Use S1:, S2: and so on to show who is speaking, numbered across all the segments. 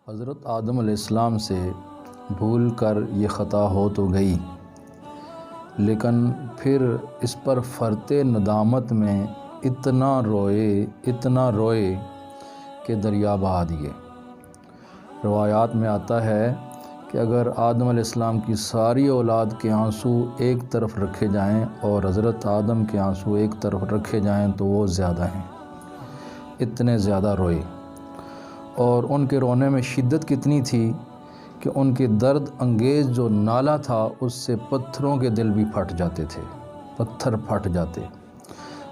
S1: حضرت آدم علیہ السلام سے بھول کر یہ خطا ہو تو گئی، لیکن پھر اس پر فرط ندامت میں اتنا روئے کہ دریا بہا دیے۔ روایات میں آتا ہے کہ اگر آدم علیہ السلام کی ساری اولاد کے آنسو ایک طرف رکھے جائیں اور حضرت آدم کے آنسو ایک طرف رکھے جائیں تو وہ زیادہ ہیں، اتنے زیادہ روئے۔ اور ان کے رونے میں شدت کتنی تھی کہ ان کے درد انگیز جو نالہ تھا اس سے پتھروں کے دل بھی پھٹ جاتے تھے، پتھر پھٹ جاتے۔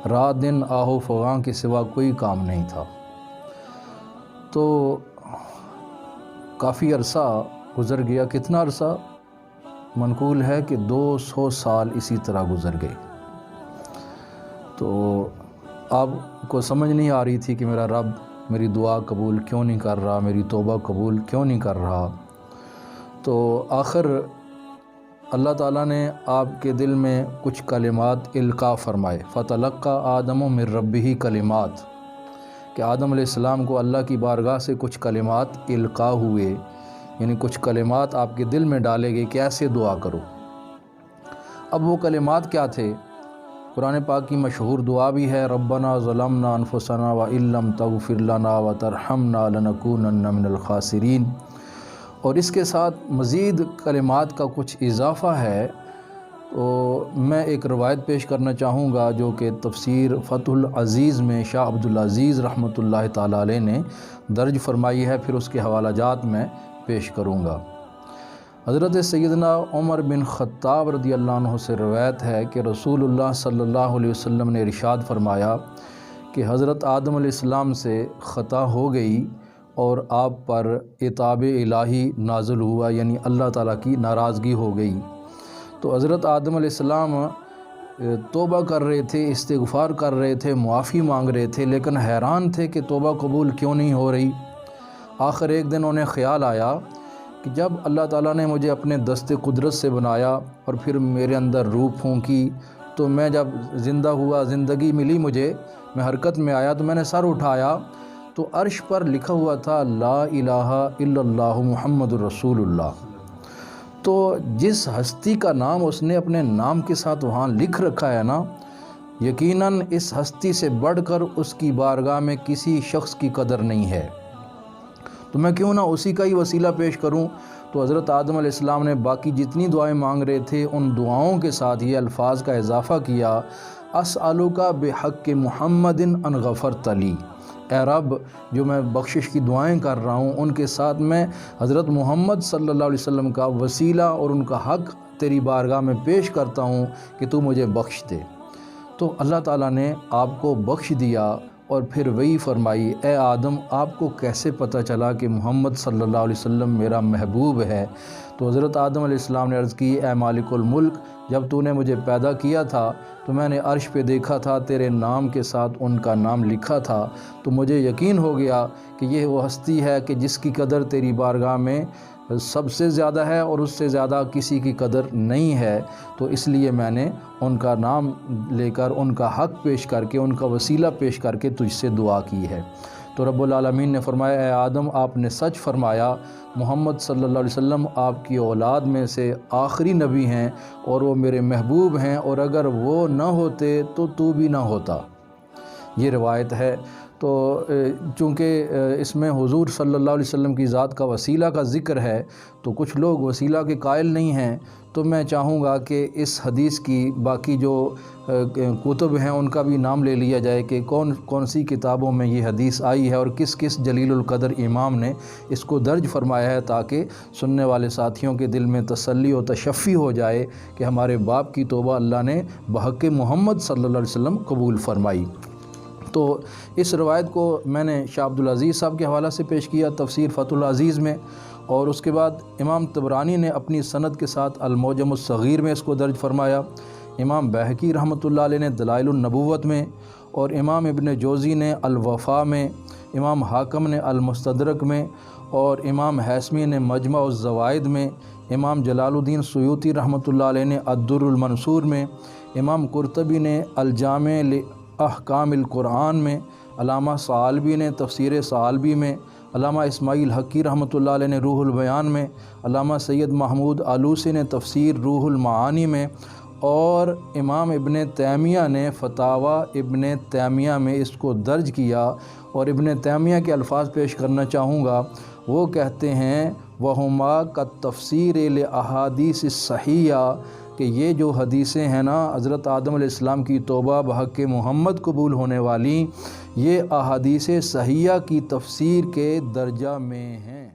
S1: رات دن آہو فغاں کے سوا کوئی کام نہیں تھا۔ تو کافی عرصہ گزر گیا۔ کتنا عرصہ؟ منقول ہے کہ 200 سال اسی طرح گزر گئے۔ تو آپ کو سمجھ نہیں آ رہی تھی کہ میرا رب میری دعا قبول کیوں نہیں کر رہا، میری توبہ قبول کیوں نہیں کر رہا۔ تو آخر اللہ تعالیٰ نے آپ کے دل میں کچھ کلمات القاء فرمائے۔ فَتَلَقَّى آدَمُ مِن رَبِّهِ کلمات، کہ آدم علیہ السلام کو اللہ کی بارگاہ سے کچھ کلمات القاء ہوئے، یعنی کچھ کلمات آپ کے دل میں ڈالے گئے کہ ایسے دعا کرو۔ اب وہ کلمات کیا تھے؟ قرآن پاک کی مشہور دعا بھی ہے، ربنا ظلمنا انفسنا وَإِن لَّمْ تَغْفِرْ لَنَا وَتَرْحَمْنَا لَنَكُونَنَّ مِنَ الْخَاسِرِينَ۔ اور اس کے ساتھ مزید کلمات کا کچھ اضافہ ہے۔ تو میں ایک روایت پیش کرنا چاہوں گا جو کہ تفسیر فتح العزیز میں شاہ عبدالعزیز رحمۃ اللہ تعالیٰ علیہ نے درج فرمائی ہے، پھر اس کے حوالہ جات میں پیش کروں گا۔ حضرت سیدنا عمر بن خطاب رضی اللہ عنہ سے روایت ہے کہ رسول اللہ صلی اللہ علیہ وسلم نے ارشاد فرمایا کہ حضرت آدم علیہ السلام سے خطا ہو گئی اور آپ پر عتاب الہی نازل ہوا، یعنی اللہ تعالیٰ کی ناراضگی ہو گئی۔ تو حضرت آدم علیہ السلام توبہ کر رہے تھے، استغفار کر رہے تھے، معافی مانگ رہے تھے، لیکن حیران تھے کہ توبہ قبول کیوں نہیں ہو رہی۔ آخر ایک دن انہیں خیال آیا کہ جب اللہ تعالیٰ نے مجھے اپنے دست قدرت سے بنایا اور پھر میرے اندر روح پھونکی، تو میں جب زندہ ہوا، زندگی ملی مجھے، میں حرکت میں آیا تو میں نے سر اٹھایا تو عرش پر لکھا ہوا تھا لا الہ الا اللہ محمد الرسول اللہ۔ تو جس ہستی کا نام اس نے اپنے نام کے ساتھ وہاں لکھ رکھا ہے نا، یقیناً اس ہستی سے بڑھ کر اس کی بارگاہ میں کسی شخص کی قدر نہیں ہے۔ تو میں کیوں نہ اسی کا ہی وسیلہ پیش کروں۔ تو حضرت آدم علیہ السلام نے باقی جتنی دعائیں مانگ رہے تھے ان دعاؤں کے ساتھ یہ الفاظ کا اضافہ کیا، اسألک بحق محمد ان غفرت لی، اے رب جو میں بخشش کی دعائیں کر رہا ہوں ان کے ساتھ میں حضرت محمد صلی اللہ علیہ وسلم کا وسیلہ اور ان کا حق تیری بارگاہ میں پیش کرتا ہوں کہ تو مجھے بخش دے۔ تو اللہ تعالیٰ نے آپ کو بخش دیا اور پھر وہی فرمائی، اے آدم آپ کو کیسے پتہ چلا کہ محمد صلی اللہ علیہ وسلم میرا محبوب ہے؟ تو حضرت آدم علیہ السلام نے عرض کی، اے مالک الملک، جب تو نے مجھے پیدا کیا تھا تو میں نے عرش پہ دیکھا تھا، تیرے نام کے ساتھ ان کا نام لکھا تھا، تو مجھے یقین ہو گیا کہ یہ وہ ہستی ہے کہ جس کی قدر تیری بارگاہ میں سب سے زیادہ ہے اور اس سے زیادہ کسی کی قدر نہیں ہے۔ تو اس لیے میں نے ان کا نام لے کر، ان کا حق پیش کر کے، ان کا وسیلہ پیش کر کے تجھ سے دعا کی ہے۔ تو رب العالمین نے فرمایا، اے آدم آپ نے سچ فرمایا، محمد صلی اللہ علیہ وسلم آپ کی اولاد میں سے آخری نبی ہیں اور وہ میرے محبوب ہیں، اور اگر وہ نہ ہوتے تو بھی نہ ہوتا۔ یہ روایت ہے۔ تو چونکہ اس میں حضور صلی اللہ علیہ وسلم کی ذات کا وسیلہ کا ذکر ہے تو کچھ لوگ وسیلہ کے قائل نہیں ہیں، تو میں چاہوں گا کہ اس حدیث کی باقی جو کتب ہیں ان کا بھی نام لے لیا جائے کہ کون کون سی کتابوں میں یہ حدیث آئی ہے اور کس کس جلیل القدر امام نے اس کو درج فرمایا ہے، تاکہ سننے والے ساتھیوں کے دل میں تسلی و تشفی ہو جائے کہ ہمارے باپ کی توبہ اللہ نے بحق محمد صلی اللہ علیہ وسلم قبول فرمائی۔ تو اس روایت کو میں نے شاہ عبدالعزیز صاحب کے حوالہ سے پیش کیا تفسیر فتح العزیز میں، اور اس کے بعد امام طبرانی نے اپنی سند کے ساتھ المعجم الصغیر میں اس کو درج فرمایا، امام بیہقی رحمۃ اللہ علیہ نے دلائل النبوت میں، اور امام ابن جوزی نے الوفا میں، امام حاکم نے المستدرک میں، اور امام حیثمی نے مجمع الزوائد میں، امام جلال الدین سیوطی رحمۃ اللہ علیہ نے الدر المنصور میں، امام قرطبی نے الجامع احکام القرآن میں، علامہ ثعالبی نے تفسیر ثعالبی میں، علامہ اسماعیل حقی رحمۃ اللہ علیہ نے روح البیان میں، علامہ سید محمود آلوسی نے تفسیر روح المعانی میں، اور امام ابن تیمیہ نے فتاویٰ ابن تیمیہ میں اس کو درج کیا۔ اور ابن تیمیہ کے الفاظ پیش کرنا چاہوں گا، وہ کہتے ہیں وَهُمَا كَالتَّفْسِيرِ لِأَحَادِيثِ الصَّحِيحَّةِ کہ یہ جو حدیثیں ہیں نا حضرت آدم علیہ السلام کی توبہ بحق محمد قبول ہونے والی، یہ احادیث صحیحہ کی تفسیر کے درجہ میں ہیں۔